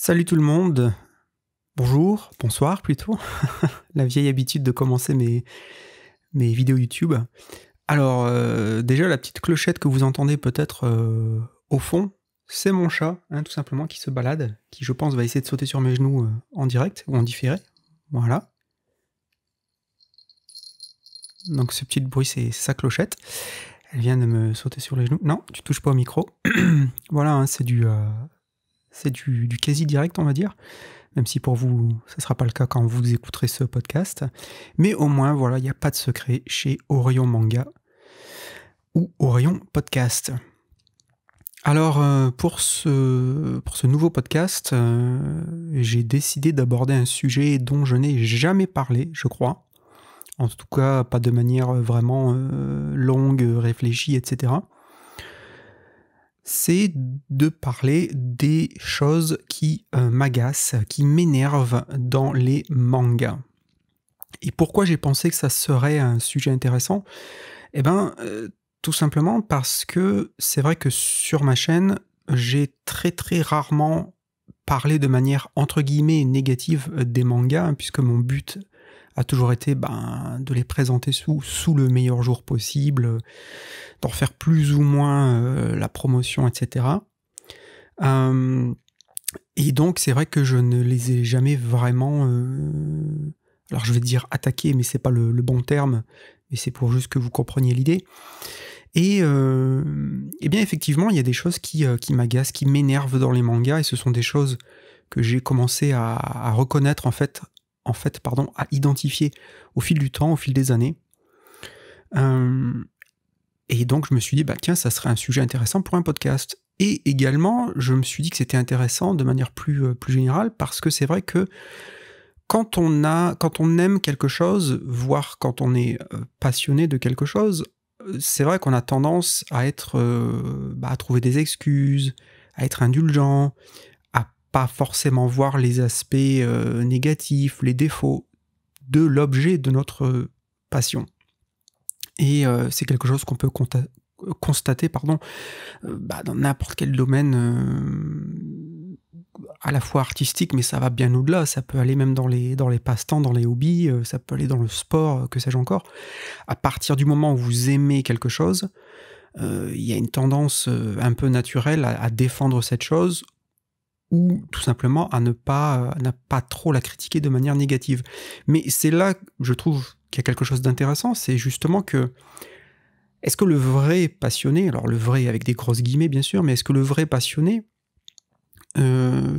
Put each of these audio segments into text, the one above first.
Salut tout le monde, bonjour, bonsoir plutôt, la vieille habitude de commencer mes vidéos YouTube. Alors déjà la petite clochette que vous entendez peut-être au fond, c'est mon chat, hein, tout simplement, qui se balade, qui je pense va essayer de sauter sur mes genoux en direct ou en différé, voilà. Donc ce petit bruit c'est sa clochette, elle vient de me sauter sur les genoux. Non, tu touches pas au micro. Voilà, hein, c'est du quasi direct on va dire. Même si pour vous, ce ne sera pas le cas quand vous écouterez ce podcast. Mais au moins, voilà, il n'y a pas de secret chez Orion Manga ou Orion Podcast. Alors, pour ce nouveau podcast, j'ai décidé d'aborder un sujet dont je n'ai jamais parlé, je crois. En tout cas, pas de manière vraiment longue, réfléchie, etc. C'est de parler des choses qui m'agacent, qui m'énervent dans les mangas. Et pourquoi j'ai pensé que ça serait un sujet intéressant ? Eh bien, tout simplement parce que c'est vrai que sur ma chaîne, j'ai très très rarement parlé de manière entre guillemets négative des mangas, hein, puisque mon but a toujours été de les présenter sous le meilleur jour possible, d'en faire plus ou moins la promotion, etc. Et donc c'est vrai que je ne les ai jamais vraiment, alors je vais dire attaqués, mais c'est pas le bon terme, mais c'est pour juste que vous compreniez l'idée. Et bien effectivement, il y a des choses qui m'agacent, qui m'énervent dans les mangas, et ce sont des choses que j'ai commencé à reconnaître à identifier au fil du temps, au fil des années. Et donc je me suis dit, tiens, ça serait un sujet intéressant pour un podcast. Et également, je me suis dit que c'était intéressant de manière plus générale, parce que c'est vrai que quand on aime quelque chose, voire quand on est passionné de quelque chose, c'est vrai qu'on a tendance à être, à trouver des excuses, à être indulgent, à pas forcément voir les aspects négatifs, les défauts de l'objet de notre passion. Et c'est quelque chose qu'on peut constater dans n'importe quel domaine, à la fois artistique, mais ça va bien au-delà, ça peut aller même dans les passe-temps, dans les hobbies, ça peut aller dans le sport, que sais-je encore. À partir du moment où vous aimez quelque chose, il y a une tendance un peu naturelle à défendre cette chose, ou tout simplement à ne pas trop la critiquer de manière négative. Mais c'est là, je trouve, qu'il y a quelque chose d'intéressant, c'est justement que est-ce que le vrai passionné, alors le vrai avec des grosses guillemets bien sûr, mais est-ce que le vrai passionné,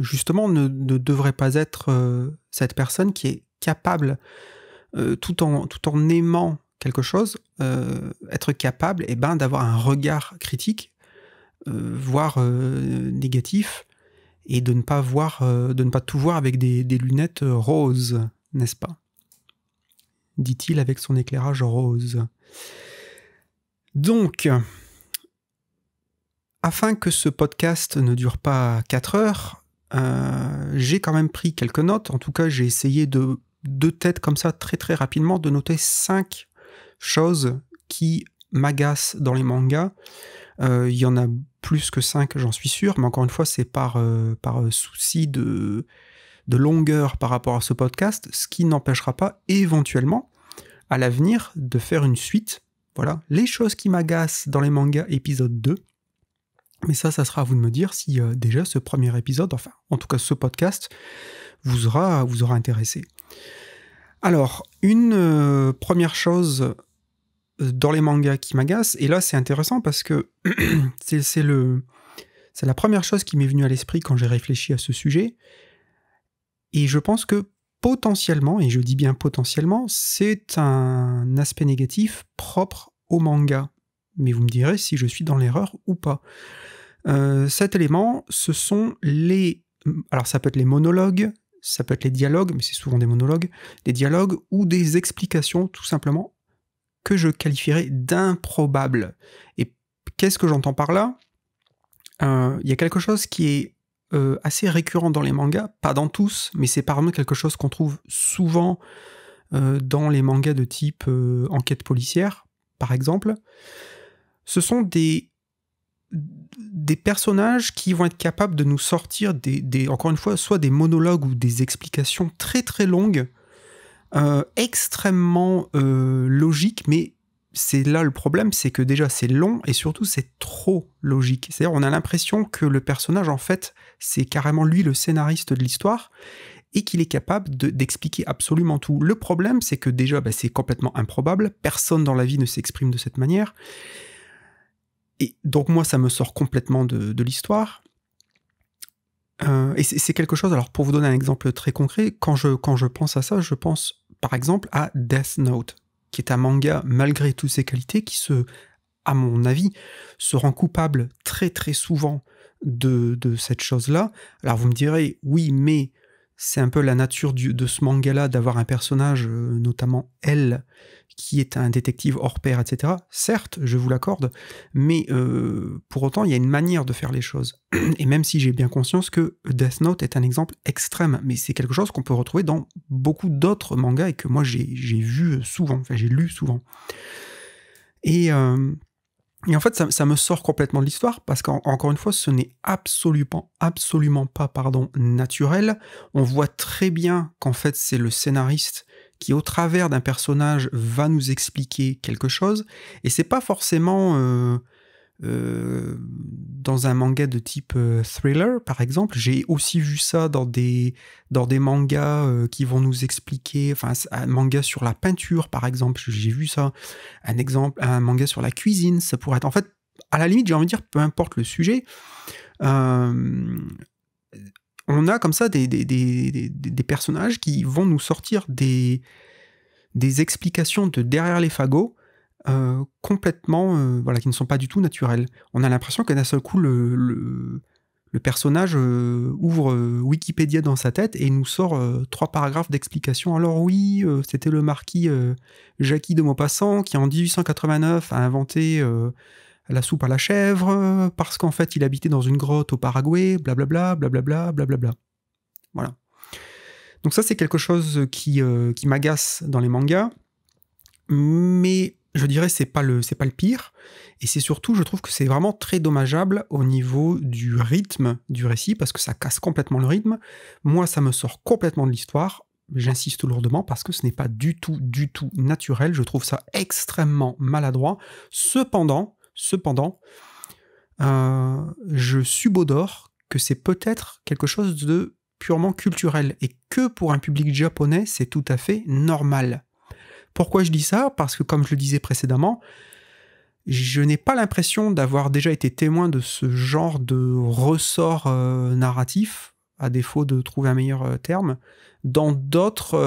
justement, ne devrait pas être cette personne qui est capable, tout en aimant quelque chose, être capable d'avoir un regard critique, voire négatif, et de ne pas tout voir avec des lunettes roses, n'est-ce pas ? Dit-il avec son éclairage rose. Donc, afin que ce podcast ne dure pas 4 heures, j'ai quand même pris quelques notes. En tout cas, j'ai essayé de tête comme ça, très très rapidement, de noter 5 choses qui m'agacent dans les mangas. Il y en a plus que 5, j'en suis sûr, mais encore une fois, c'est par souci de longueur par rapport à ce podcast, ce qui n'empêchera pas éventuellement, à l'avenir, de faire une suite. Voilà, les choses qui m'agacent dans les mangas, épisode 2. Mais ça sera à vous de me dire si déjà ce premier épisode, enfin, en tout cas ce podcast, vous aura intéressé. Alors, une première chose dans les mangas qui m'agace, et là c'est intéressant parce que c'est la première chose qui m'est venue à l'esprit quand j'ai réfléchi à ce sujet, et je pense que potentiellement, et je dis bien potentiellement, c'est un aspect négatif propre au manga. Mais vous me direz si je suis dans l'erreur ou pas. Cet élément, ce sont alors ça peut être les monologues, ça peut être les dialogues, mais c'est souvent des monologues, des dialogues ou des explications, tout simplement, que je qualifierais d'improbables. Et qu'est-ce que j'entends par là ? Il y a quelque chose qui est assez récurrent dans les mangas, pas dans tous, mais c'est par exemple quelque chose qu'on trouve souvent dans les mangas de type enquête policière, par exemple. Ce sont des personnages qui vont être capables de nous sortir encore une fois, soit des monologues ou des explications très très longues, extrêmement logiques, mais c'est là le problème, c'est que déjà c'est long et surtout c'est trop logique. C'est-à-dire on a l'impression que le personnage, en fait, c'est carrément lui le scénariste de l'histoire et qu'il est capable d'expliquer absolument tout. Le problème, c'est que déjà, c'est complètement improbable, personne dans la vie ne s'exprime de cette manière, et donc moi, ça me sort complètement de l'histoire. Et c'est quelque chose, alors pour vous donner un exemple très concret, quand je pense à ça, je pense par exemple à Death Note, qui est un manga, malgré toutes ses qualités, qui à mon avis, se rend coupable très très souvent de cette chose-là. Alors vous me direz, oui, mais c'est un peu la nature de ce manga-là d'avoir un personnage, notamment elle, qui est un détective hors pair, etc. Certes, je vous l'accorde, mais pour autant, il y a une manière de faire les choses. Et même si j'ai bien conscience que Death Note est un exemple extrême, mais c'est quelque chose qu'on peut retrouver dans beaucoup d'autres mangas et que moi j'ai vu souvent, enfin j'ai lu souvent. Et en fait, ça me sort complètement de l'histoire, parce qu'encore une fois, ce n'est absolument pas naturel. On voit très bien qu'en fait, c'est le scénariste qui, au travers d'un personnage, va nous expliquer quelque chose, et c'est pas forcément dans un manga de type thriller, par exemple. J'ai aussi vu ça dans des mangas qui vont nous expliquer, enfin un manga sur la peinture, par exemple, j'ai vu ça. Un manga sur la cuisine, ça pourrait être, en fait, à la limite, j'ai envie de dire, peu importe le sujet, on a comme ça des personnages qui vont nous sortir des explications de derrière les fagots, complètement, voilà, qui ne sont pas du tout naturels. On a l'impression que d'un seul coup, le personnage ouvre Wikipédia dans sa tête et nous sort 3 paragraphes d'explication. Alors oui, c'était le marquis Jackie de Maupassant qui, en 1889, a inventé la soupe à la chèvre, parce qu'en fait, il habitait dans une grotte au Paraguay, blablabla, blablabla, blablabla. Voilà. Donc ça, c'est quelque chose qui m'agace dans les mangas, mais je dirais c'est pas le pire, et c'est surtout, je trouve que c'est vraiment très dommageable au niveau du rythme du récit, parce que ça casse complètement le rythme. Moi, ça me sort complètement de l'histoire, j'insiste lourdement, parce que ce n'est pas du tout naturel, je trouve ça extrêmement maladroit. Cependant, je subodore que c'est peut-être quelque chose de purement culturel, et que pour un public japonais, c'est tout à fait normal. Pourquoi je dis ça ? Parce que, comme je le disais précédemment, je n'ai pas l'impression d'avoir déjà été témoin de ce genre de ressort narratif, à défaut de trouver un meilleur terme, dans d'autres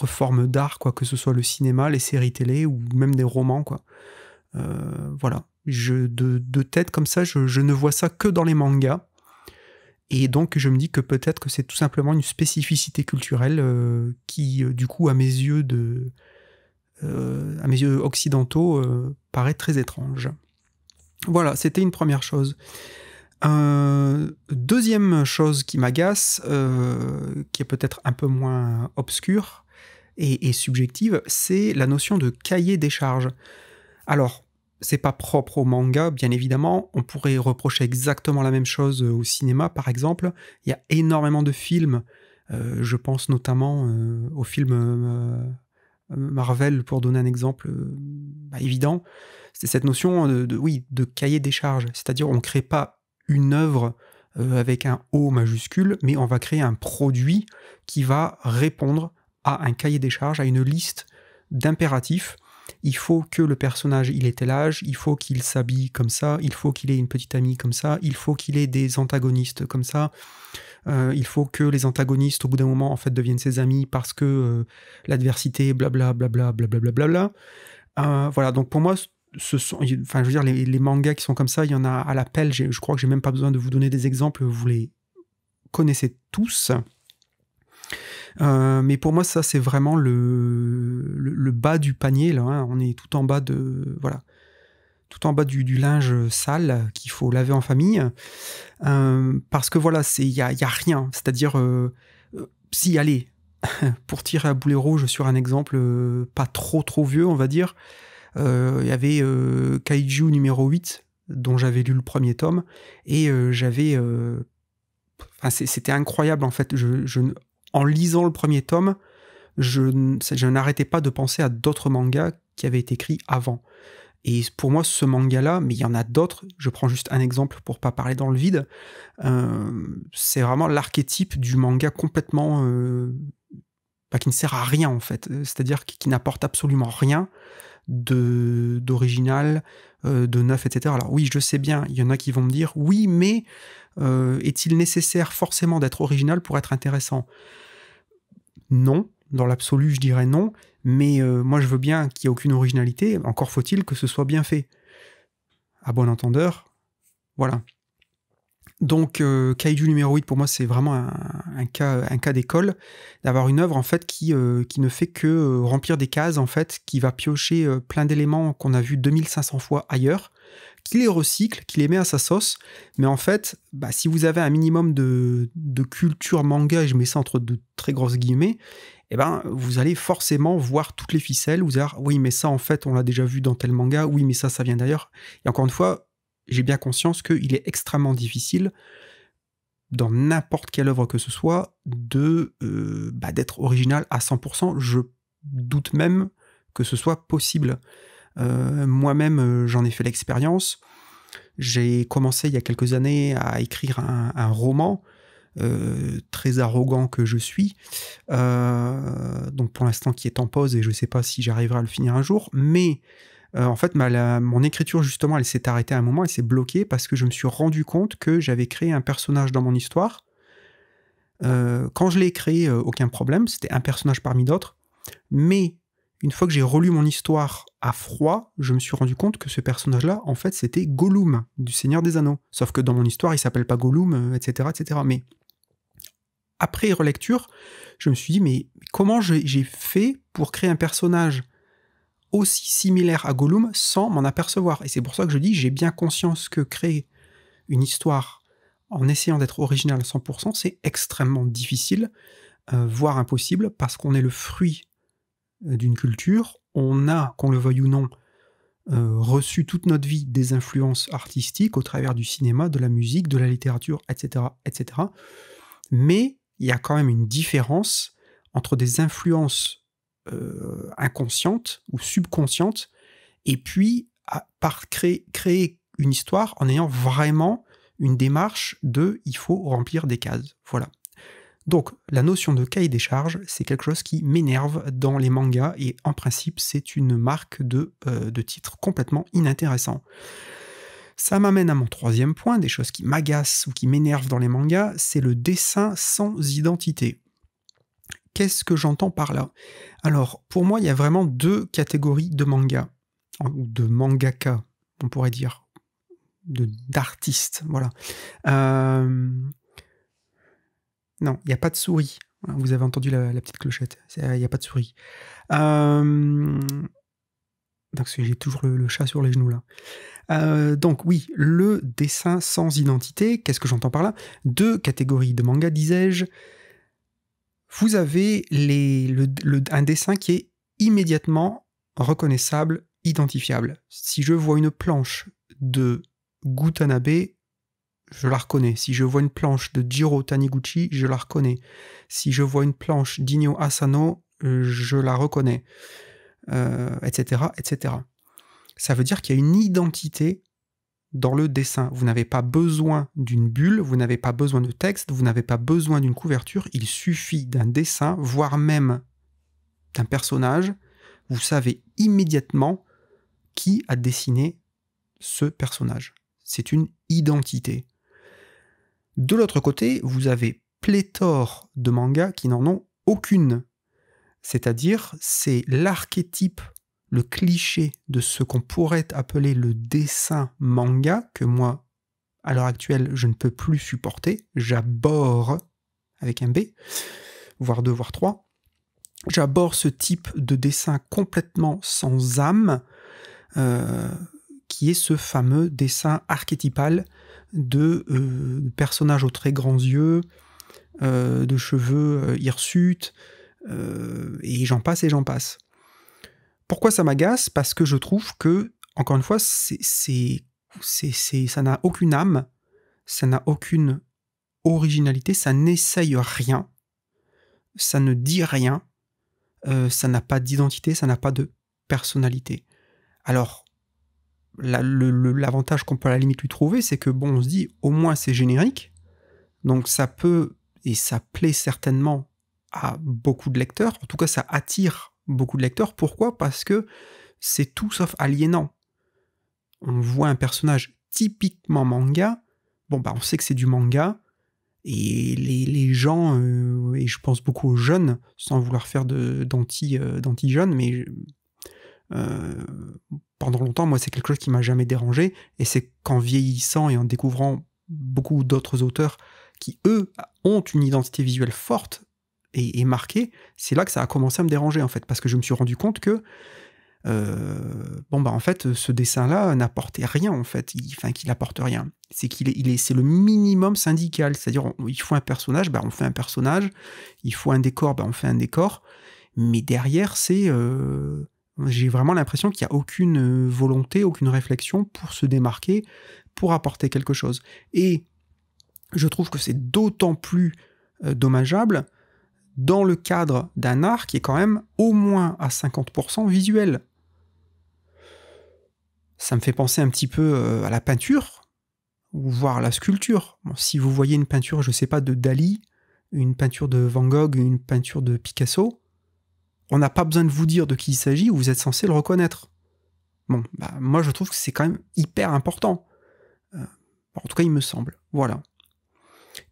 formes d'art, quoi, que ce soit le cinéma, les séries télé, ou même des romans, quoi. Voilà. De tête comme ça, je ne vois ça que dans les mangas. Et donc, je me dis que peut-être que c'est tout simplement une spécificité culturelle qui, du coup, à mes yeux occidentaux, paraît très étrange. Voilà, c'était une première chose. Deuxième chose qui m'agace, qui est peut-être un peu moins obscure et subjective, c'est la notion de cahier des charges. Alors, c'est pas propre au manga, bien évidemment. On pourrait reprocher exactement la même chose au cinéma, par exemple. Il y a énormément de films. Je pense notamment aux films Marvel, pour donner un exemple évident. C'est cette notion de cahier des charges. C'est-à-dire, on ne crée pas une œuvre avec un O majuscule, mais on va créer un produit qui va répondre à un cahier des charges, à une liste d'impératifs. Il faut que le personnage, il ait tel âge, il faut qu'il s'habille comme ça, il faut qu'il ait une petite amie comme ça, il faut qu'il ait des antagonistes comme ça, il faut que les antagonistes, au bout d'un moment, en fait, deviennent ses amis parce que l'adversité, blabla, blabla, blabla, blabla. Voilà, donc pour moi, enfin, je veux dire, les mangas qui sont comme ça, il y en a à l'appel, je crois que j'ai même pas besoin de vous donner des exemples, vous les connaissez tous. Mais pour moi, ça, c'est vraiment le bas du panier, là, hein. On est tout en bas tout en bas du linge sale qu'il faut laver en famille, parce que voilà, il y a rien. C'est-à-dire, si, allez, pour tirer à boulet rouge sur un exemple pas trop vieux, on va dire, il y avait Kaiju numéro 8, dont j'avais lu le premier tome, et c'était incroyable en fait. En lisant le premier tome, je n'arrêtais pas de penser à d'autres mangas qui avaient été écrits avant. Et pour moi, ce manga-là, mais il y en a d'autres, je prends juste un exemple pour pas parler dans le vide, c'est vraiment l'archétype du manga complètement... qui ne sert à rien en fait, c'est-à-dire qui n'apporte absolument rien d'original, de neuf, etc. Alors oui, je sais bien, il y en a qui vont me dire, oui, mais est-il nécessaire forcément d'être original pour être intéressant ? Non, dans l'absolu, je dirais non, mais moi je veux bien qu'il n'y ait aucune originalité, encore faut-il que ce soit bien fait. À bon entendeur, voilà. Donc Kaiju numéro 8, pour moi, c'est vraiment un cas d'école, d'avoir une œuvre en fait qui ne fait que remplir des cases, en fait, qui va piocher plein d'éléments qu'on a vus 2500 fois ailleurs, qui les recycle, qui les met à sa sauce, mais en fait, si vous avez un minimum de culture manga, et je mets ça entre de très grosses guillemets, vous allez forcément voir toutes les ficelles, vous allez dire, oui, mais ça, en fait, on l'a déjà vu dans tel manga, oui, mais ça vient d'ailleurs. Et encore une fois, j'ai bien conscience qu'il est extrêmement difficile, dans n'importe quelle œuvre que ce soit, d'être original à 100%. Je doute même que ce soit possible. Moi-même, j'en ai fait l'expérience. J'ai commencé il y a quelques années à écrire un roman, très arrogant que je suis, donc pour l'instant qui est en pause et je ne sais pas si j'arriverai à le finir un jour, mais en fait mon écriture justement elle s'est arrêtée à un moment, elle s'est bloquée parce que je me suis rendu compte que j'avais créé un personnage dans mon histoire. Quand je l'ai créé, aucun problème, c'était un personnage parmi d'autres, mais une fois que j'ai relu mon histoire à froid, je me suis rendu compte que ce personnage-là, en fait, c'était Gollum, du Seigneur des Anneaux. Sauf que dans mon histoire, il s'appelle pas Gollum, etc., etc. Mais après relecture, je me suis dit, mais comment j'ai fait pour créer un personnage aussi similaire à Gollum sans m'en apercevoir ? Et c'est pour ça que je dis, j'ai bien conscience que créer une histoire en essayant d'être original à 100%, c'est extrêmement difficile, voire impossible, parce qu'on est le fruit d'une culture, on a, qu'on le veuille ou non, reçu toute notre vie des influences artistiques au travers du cinéma, de la musique, de la littérature, etc., etc. Mais il y a quand même une différence entre des influences inconscientes ou subconscientes et puis créer une histoire en ayant vraiment une démarche de « il faut remplir des cases ». Voilà. Donc, la notion de cahier des charges, c'est quelque chose qui m'énerve dans les mangas, et en principe, c'est une marque de titre complètement inintéressant. Ça m'amène à mon troisième point, des choses qui m'agacent ou qui m'énervent dans les mangas, c'est le dessin sans identité. Qu'est-ce que j'entends par là ? Alors, pour moi, il y a vraiment deux catégories de mangas, ou de mangaka, on pourrait dire, d'artistes, voilà. Non, il n'y a pas de souris. Vous avez entendu la petite clochette. Il n'y a pas de souris. Donc j'ai toujours le chat sur les genoux là. Donc oui, le dessin sans identité, qu'est-ce que j'entends par là ? Deux catégories de manga, disais-je. Vous avez un dessin qui est immédiatement reconnaissable, identifiable. Si je vois une planche de Gutanabe, je la reconnais. Si je vois une planche de Jiro Taniguchi, je la reconnais. Si je vois une planche d'Inyo Asano, je la reconnais. Etc., etc. Ça veut dire qu'il y a une identité dans le dessin. Vous n'avez pas besoin d'une bulle, vous n'avez pas besoin de texte, vous n'avez pas besoin d'une couverture, il suffit d'un dessin, voire même d'un personnage. Vous savez immédiatement qui a dessiné ce personnage. C'est une identité. De l'autre côté, vous avez pléthore de mangas qui n'en ont aucune. C'est-à-dire, c'est l'archétype, le cliché de ce qu'on pourrait appeler le dessin manga, que moi, à l'heure actuelle, je ne peux plus supporter. J'abhorre, avec un B, voire 2, voire 3. J'abhorre ce type de dessin complètement sans âme, qui est ce fameux dessin archétypal de personnages aux très grands yeux, de cheveux hirsutes, et j'en passe et j'en passe. Pourquoi ça m'agace ? Parce que je trouve que, encore une fois, c'est ça n'a aucune âme, ça n'a aucune originalité, ça n'essaye rien, ça ne dit rien, ça n'a pas d'identité, ça n'a pas de personnalité. Alors, l'avantage qu'on peut à la limite lui trouver, c'est que bon, on se dit, au moins c'est générique, donc ça peut, et ça plaît certainement à beaucoup de lecteurs, en tout cas ça attire beaucoup de lecteurs. Pourquoi ? Parce que c'est tout sauf aliénant. On voit un personnage typiquement manga, bon bah on sait que c'est du manga, et les gens, et je pense beaucoup aux jeunes, sans vouloir faire d'anti-jeunes, mais pendant longtemps, moi c'est quelque chose qui m'a jamais dérangé, et c'est qu'en vieillissant et en découvrant beaucoup d'autres auteurs qui, eux, ont une identité visuelle forte et marquée, c'est là que ça a commencé à me déranger, en fait, parce que je me suis rendu compte que en fait, ce dessin-là n'apportait rien, en fait, qu'il apporte rien. C'est c'est le minimum syndical, c'est-à-dire il faut un personnage, on fait un personnage, il faut un décor, on fait un décor, mais derrière, j'ai vraiment l'impression qu'il n'y a aucune volonté, aucune réflexion pour se démarquer, pour apporter quelque chose. Et je trouve que c'est d'autant plus dommageable dans le cadre d'un art qui est quand même au moins à 50% visuel. Ça me fait penser un petit peu à la peinture, ou voire à la sculpture. Bon, si vous voyez une peinture, je sais pas, de Dali, une peinture de Van Gogh, une peinture de Picasso, on n'a pas besoin de vous dire de qui il s'agit, vous êtes censé le reconnaître. Bon, moi je trouve que c'est quand même hyper important. En tout cas, il me semble. Voilà.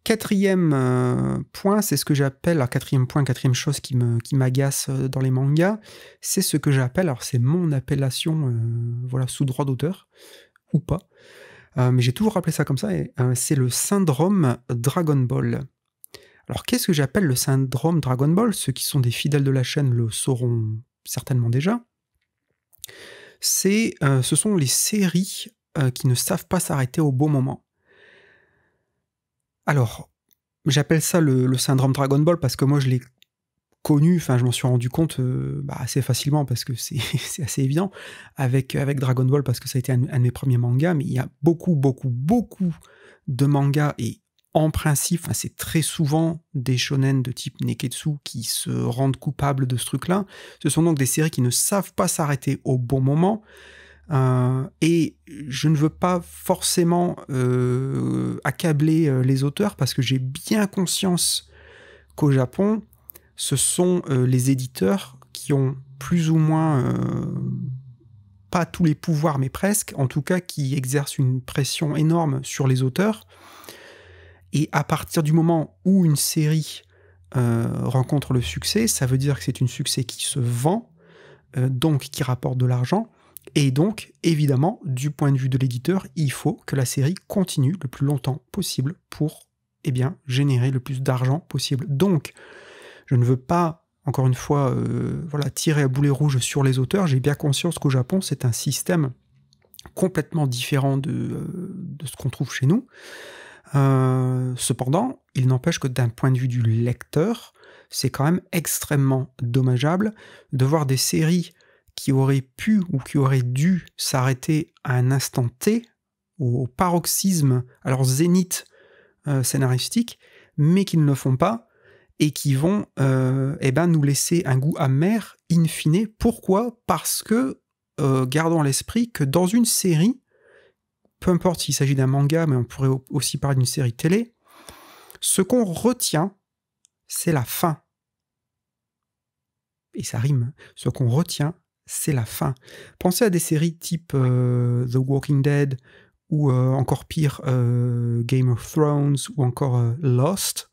Quatrième point, c'est ce que j'appelle, quatrième chose qui m'agace dans les mangas, c'est ce que j'appelle, alors c'est mon appellation, sous droit d'auteur, ou pas, mais j'ai toujours appelé ça comme ça, et c'est le syndrome Dragon Ball. Alors qu'est-ce que j'appelle le syndrome Dragon Ball ? Ceux qui sont des fidèles de la chaîne le sauront certainement déjà. Ce sont les séries qui ne savent pas s'arrêter au bon moment. Alors, j'appelle ça le syndrome Dragon Ball parce que moi je l'ai connu, je m'en suis rendu compte assez facilement parce que c'est assez évident avec Dragon Ball parce que ça a été un de mes premiers mangas, mais il y a beaucoup de mangas et en principe, c'est très souvent des shonen de type Neketsu qui se rendent coupables de ce truc-là. Ce sont donc des séries qui ne savent pas s'arrêter au bon moment. Et je ne veux pas forcément accabler les auteurs parce que j'ai bien conscience qu'au Japon, ce sont les éditeurs qui ont plus ou moins, pas tous les pouvoirs, mais presque, en tout cas qui exercent une pression énorme sur les auteurs. Et à partir du moment où une série rencontre le succès, ça veut dire que c'est un succès qui se vend, donc qui rapporte de l'argent. Et donc, évidemment, du point de vue de l'éditeur, il faut que la série continue le plus longtemps possible pour générer le plus d'argent possible. Donc, je ne veux pas, encore une fois, tirer à boulet rouge sur les auteurs. J'ai bien conscience qu'au Japon, c'est un système complètement différent de ce qu'on trouve chez nous. Cependant, il n'empêche que d'un point de vue du lecteur, c'est quand même extrêmement dommageable de voir des séries qui auraient pu ou qui auraient dû s'arrêter à un instant T, au paroxysme, à leur zénith scénaristique, mais qui ne le font pas, et qui vont nous laisser un goût amer in fine. Pourquoi ? Parce que, gardons à l'esprit que dans une série, peu importe s'il s'agit d'un manga, mais on pourrait aussi parler d'une série télé, ce qu'on retient, c'est la fin. Et ça rime. Ce qu'on retient, c'est la fin. Pensez à des séries type The Walking Dead, ou encore pire, Game of Thrones, ou encore Lost.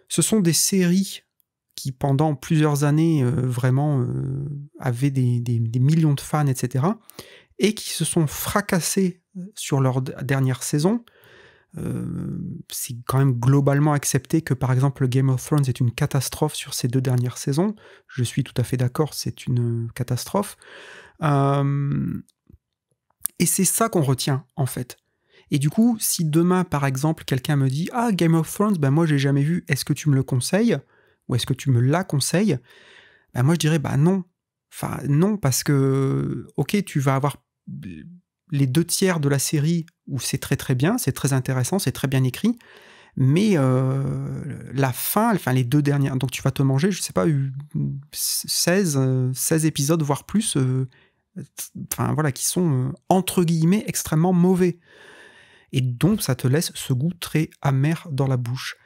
Ce sont des séries qui, pendant plusieurs années, avaient des millions de fans, etc., et qui se sont fracassés sur leur dernière saison. C'est quand même globalement accepté que, par exemple, Game of Thrones est une catastrophe sur ces 2 dernières saisons. Je suis tout à fait d'accord, c'est une catastrophe. Et c'est ça qu'on retient, en fait. Et du coup, si demain, par exemple, quelqu'un me dit « Ah, Game of Thrones, moi, j'ai jamais vu, est-ce que tu me le conseilles ? Ou est-ce que tu me la conseilles ?» Moi, je dirais « non. » Non, parce que, ok, tu vas avoir les 2/3 de la série où c'est très très bien, c'est très intéressant, c'est très bien écrit, mais la fin, enfin les 2 dernières, donc tu vas te manger, je sais pas, 16 épisodes, voire plus, enfin voilà, qui sont entre guillemets extrêmement mauvais. Et donc ça te laisse ce goût très amer dans la bouche.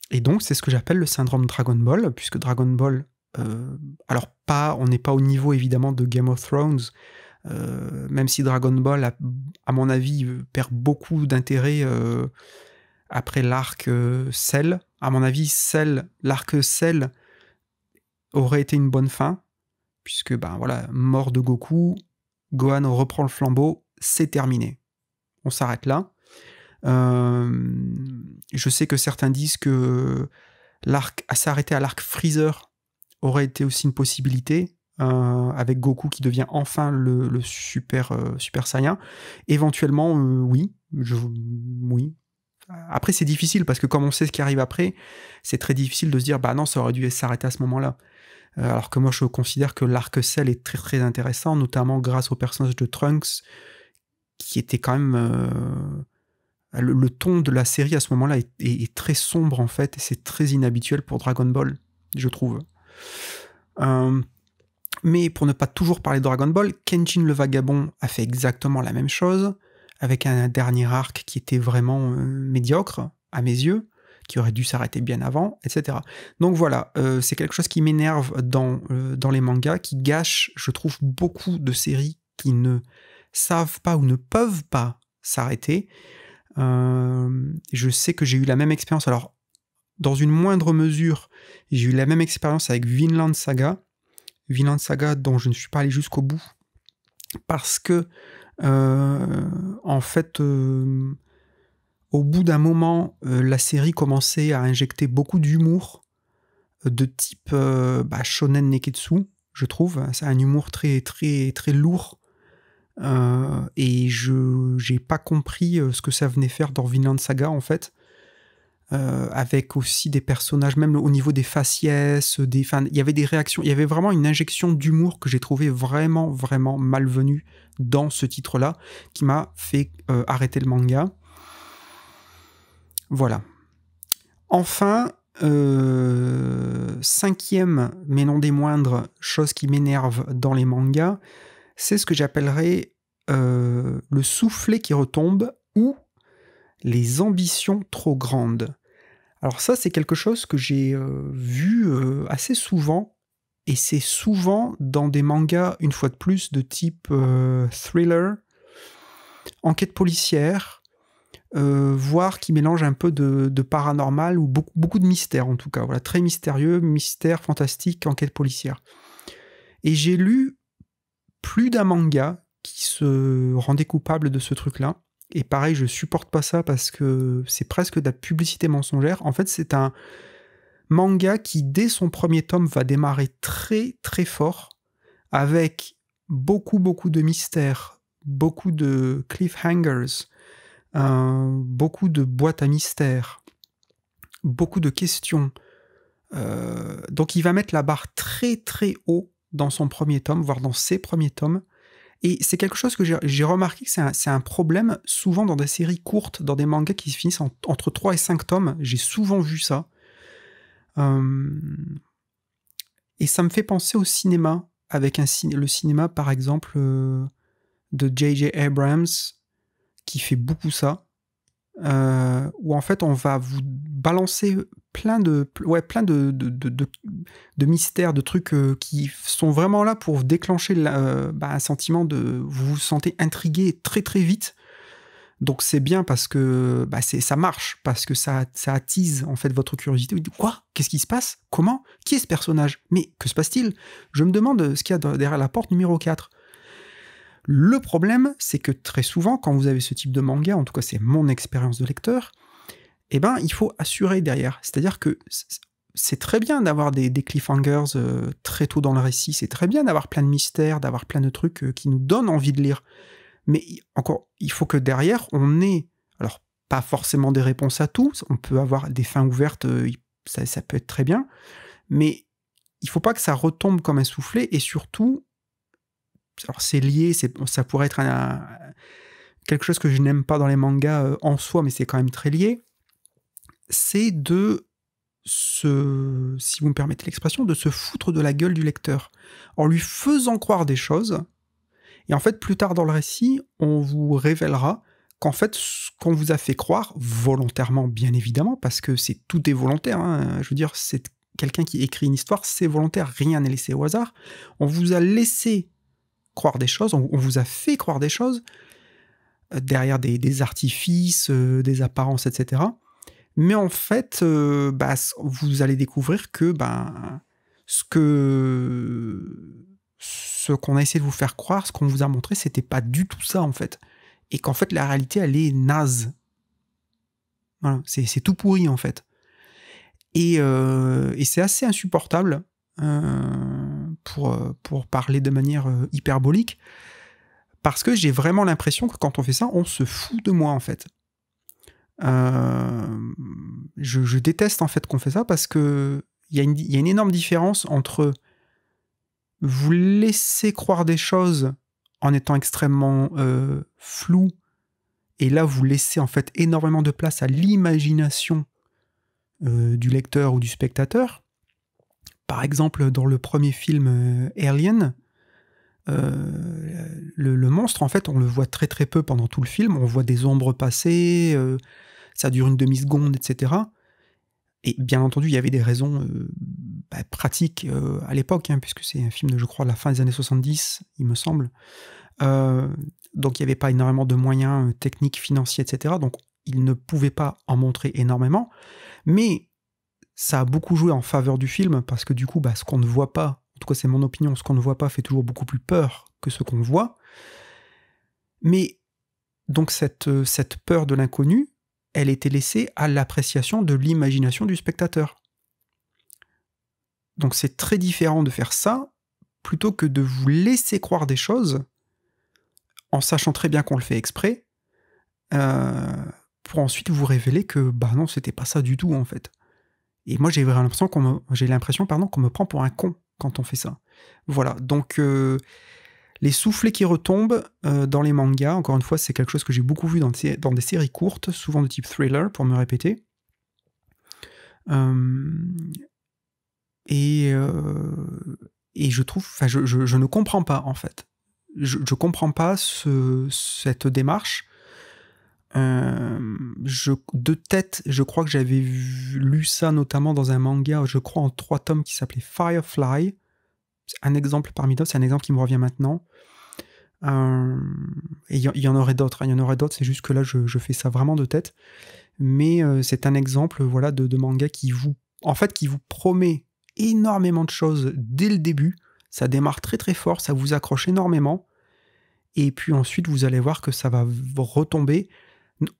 Et donc c'est ce que j'appelle le syndrome Dragon Ball, puisque Dragon Ball, alors on n'est pas au niveau évidemment de Game of Thrones, même si Dragon Ball, à mon avis, perd beaucoup d'intérêt après l'arc Cell. À mon avis, l'arc Cell aurait été une bonne fin, puisque voilà, mort de Goku, Gohan reprend le flambeau, c'est terminé. On s'arrête là. Je sais que certains disent que s'arrêter à l'arc Freezer aurait été aussi une possibilité, avec Goku qui devient enfin le super Saiyan. Éventuellement, oui. Oui. Après, c'est difficile, parce que comme on sait ce qui arrive après, c'est très difficile de se dire, non, ça aurait dû s'arrêter à ce moment-là. Alors que moi, je considère que l'arc Cell est très très intéressant, notamment grâce au personnage de Trunks, qui était quand même... le ton de la série à ce moment-là est très sombre, en fait, et c'est très inhabituel pour Dragon Ball, je trouve. Mais pour ne pas toujours parler de Dragon Ball, Kenshin le Vagabond a fait exactement la même chose, avec un dernier arc qui était vraiment médiocre, à mes yeux, qui aurait dû s'arrêter bien avant, etc. Donc voilà, c'est quelque chose qui m'énerve dans les mangas, qui gâche, je trouve, beaucoup de séries qui ne savent pas ou ne peuvent pas s'arrêter. Je sais que j'ai eu la même expérience, alors dans une moindre mesure, j'ai eu la même expérience avec Vinland Saga, dont je ne suis pas allé jusqu'au bout, parce que en fait, au bout d'un moment, la série commençait à injecter beaucoup d'humour de type shonen neketsu, je trouve. C'est un humour très très très lourd, et j'ai pas compris ce que ça venait faire dans Vinland Saga, en fait. Avec aussi des personnages, même au niveau des faciès, il y avait des réactions, il y avait vraiment une injection d'humour que j'ai trouvé vraiment, vraiment malvenue dans ce titre-là, qui m'a fait arrêter le manga. Voilà. Enfin, 5e, mais non des moindres, chose qui m'énerve dans les mangas, c'est ce que j'appellerais le soufflet qui retombe, ou les ambitions trop grandes. Alors ça, c'est quelque chose que j'ai vu assez souvent, et c'est souvent dans des mangas, une fois de plus, de type thriller, enquête policière, voire qui mélange un peu de paranormal, ou beaucoup de mystère, en tout cas. Voilà, très mystérieux, mystère, fantastique, enquête policière. Et j'ai lu plus d'un manga qui se rendait coupable de ce truc-là. Et pareil, je supporte pas ça, parce que c'est presque de la publicité mensongère. En fait, c'est un manga qui, dès son premier tome, va démarrer très très fort, avec beaucoup de mystères, beaucoup de cliffhangers, beaucoup de boîtes à mystères, beaucoup de questions. Donc il va mettre la barre très très haut dans son premier tome, voire dans ses premiers tomes. Et c'est quelque chose que j'ai remarqué, que c'est un problème souvent dans des séries courtes, dans des mangas qui se finissent entre 3 et 5 tomes. J'ai souvent vu ça. Et ça me fait penser au cinéma, avec le cinéma par exemple de J.J. Abrams, qui fait beaucoup ça, où en fait on va vous balancer plein de mystères, de trucs qui sont vraiment là pour déclencher un sentiment de... Vous vous sentez intrigué très très vite. Donc c'est bien, parce que ça marche, parce que ça attise en fait votre curiosité. Vous dites, quoi ? Qu'est-ce qui se passe ? Comment ? Qui est ce personnage ? Mais que se passe-t-il ? Je me demande ce qu'il y a derrière la porte numéro 4. Le problème, c'est que très souvent, quand vous avez ce type de manga, en tout cas c'est mon expérience de lecteur, il faut assurer derrière. C'est-à-dire que c'est très bien d'avoir des cliffhangers très tôt dans le récit, c'est très bien d'avoir plein de mystères, d'avoir plein de trucs qui nous donnent envie de lire. Mais encore, il faut que derrière, on ait, alors pas forcément des réponses à tout, on peut avoir des fins ouvertes, ça peut être très bien, mais il faut pas que ça retombe comme un soufflet, et surtout, alors c'est lié, ça pourrait être quelque chose que je n'aime pas dans les mangas en soi, mais c'est quand même très lié, c'est si vous me permettez l'expression, de se foutre de la gueule du lecteur, en lui faisant croire des choses, et en fait, plus tard dans le récit, on vous révélera qu'en fait, ce qu'on vous a fait croire, volontairement bien évidemment, parce que tout est volontaire, hein, je veux dire, c'est quelqu'un qui écrit une histoire, c'est volontaire, rien n'est laissé au hasard, on vous a laissé croire des choses, on vous a fait croire des choses, derrière des artifices, des apparences, etc., mais en fait, vous allez découvrir que ce qu'on a essayé de vous faire croire, ce qu'on vous a montré, c'était pas du tout ça en fait. Et qu'en fait, la réalité, elle est naze. Voilà, c'est tout pourri en fait. Et c'est assez insupportable, pour parler de manière hyperbolique, parce que j'ai vraiment l'impression que quand on fait ça, on se fout de moi en fait. Je déteste en fait qu'on fait ça parce que il y a une énorme différence entre vous laisser croire des choses en étant extrêmement flou, et là vous laissez en fait énormément de place à l'imagination du lecteur ou du spectateur. Par exemple, dans le premier film Alien, le monstre, en fait, on le voit très très peu pendant tout le film, on voit des ombres passer, ça dure une demi-seconde, etc. Et bien entendu, il y avait des raisons pratiques à l'époque, hein, puisque c'est un film de, je crois, la fin des années 70, il me semble. Donc il n'y avait pas énormément de moyens techniques, financiers, etc. Donc il ne pouvait pas en montrer énormément. Mais ça a beaucoup joué en faveur du film, parce que du coup, ce qu'on ne voit pas, en tout cas c'est mon opinion, ce qu'on ne voit pas fait toujours beaucoup plus peur que ce qu'on voit. Mais donc cette peur de l'inconnu, elle était laissée à l'appréciation de l'imagination du spectateur. Donc c'est très différent de faire ça, plutôt que de vous laisser croire des choses, en sachant très bien qu'on le fait exprès, pour ensuite vous révéler que non, c'était pas ça du tout en fait. Et moi j'ai l'impression qu'on me prend pour un con quand on fait ça. Voilà, donc les soufflets qui retombent dans les mangas, encore une fois, c'est quelque chose que j'ai beaucoup vu dans des séries courtes, souvent de type thriller, pour me répéter. Et je trouve, je ne comprends pas, en fait. Je comprends pas cette démarche. De tête, je crois que j'avais lu ça notamment dans un manga, je crois en 3 tomes, qui s'appelait Firefly. C'est un exemple parmi d'autres, c'est un exemple qui me revient maintenant. Et il y en aurait d'autres, c'est juste que là je fais ça vraiment de tête. Mais c'est un exemple, voilà, de manga qui vous promet énormément de choses dès le début. Ça démarre très très fort, ça vous accroche énormément. Et puis ensuite, vous allez voir que ça va retomber.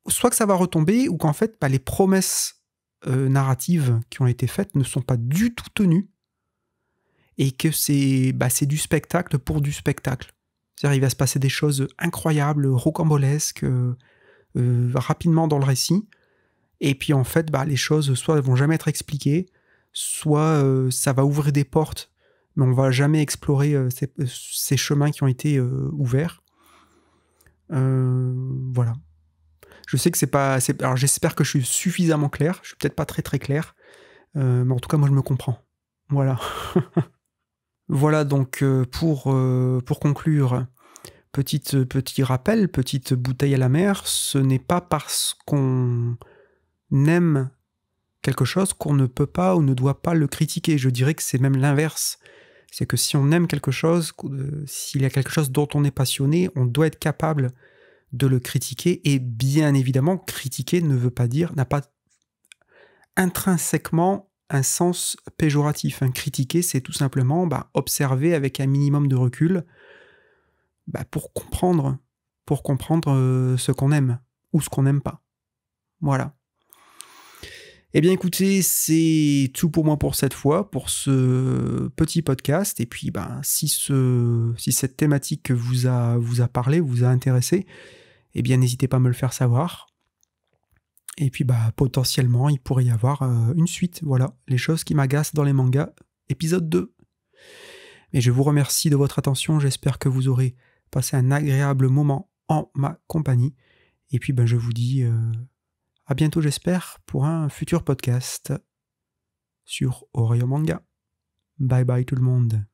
Soit que ça va retomber, ou qu'en fait, les promesses narratives qui ont été faites ne sont pas du tout tenues. Et que c'est du spectacle pour du spectacle. C'est-à-dire, il va se passer des choses incroyables, rocambolesques, rapidement dans le récit. Et puis en fait, les choses soit vont jamais être expliquées, soit ça va ouvrir des portes, mais on va jamais explorer ces chemins qui ont été ouverts. Voilà. Je sais que c'est pas... Alors j'espère que je suis suffisamment clair, je suis peut-être pas très très clair, mais en tout cas moi je me comprends. Voilà. Voilà, donc pour conclure, petit rappel, petite bouteille à la mer, ce n'est pas parce qu'on aime quelque chose qu'on ne peut pas ou ne doit pas le critiquer. Je dirais que c'est même l'inverse. C'est que si on aime quelque chose, s'il y a quelque chose dont on est passionné, on doit être capable de le critiquer. Et bien évidemment, critiquer n'a pas intrinsèquement un sens péjoratif. Critiquer, c'est tout simplement observer avec un minimum de recul pour comprendre ce qu'on aime ou ce qu'on n'aime pas. Voilà. Eh bien écoutez, c'est tout pour moi pour cette fois, pour ce petit podcast. Et puis si cette thématique vous a parlé, vous a intéressé, eh bien n'hésitez pas à me le faire savoir. Et puis potentiellement, il pourrait y avoir une suite. Voilà, les choses qui m'agacent dans les mangas, épisode 2. Et je vous remercie de votre attention. J'espère que vous aurez passé un agréable moment en ma compagnie. Et puis je vous dis à bientôt, j'espère, pour un futur podcast sur Oreo Manga. Bye bye tout le monde.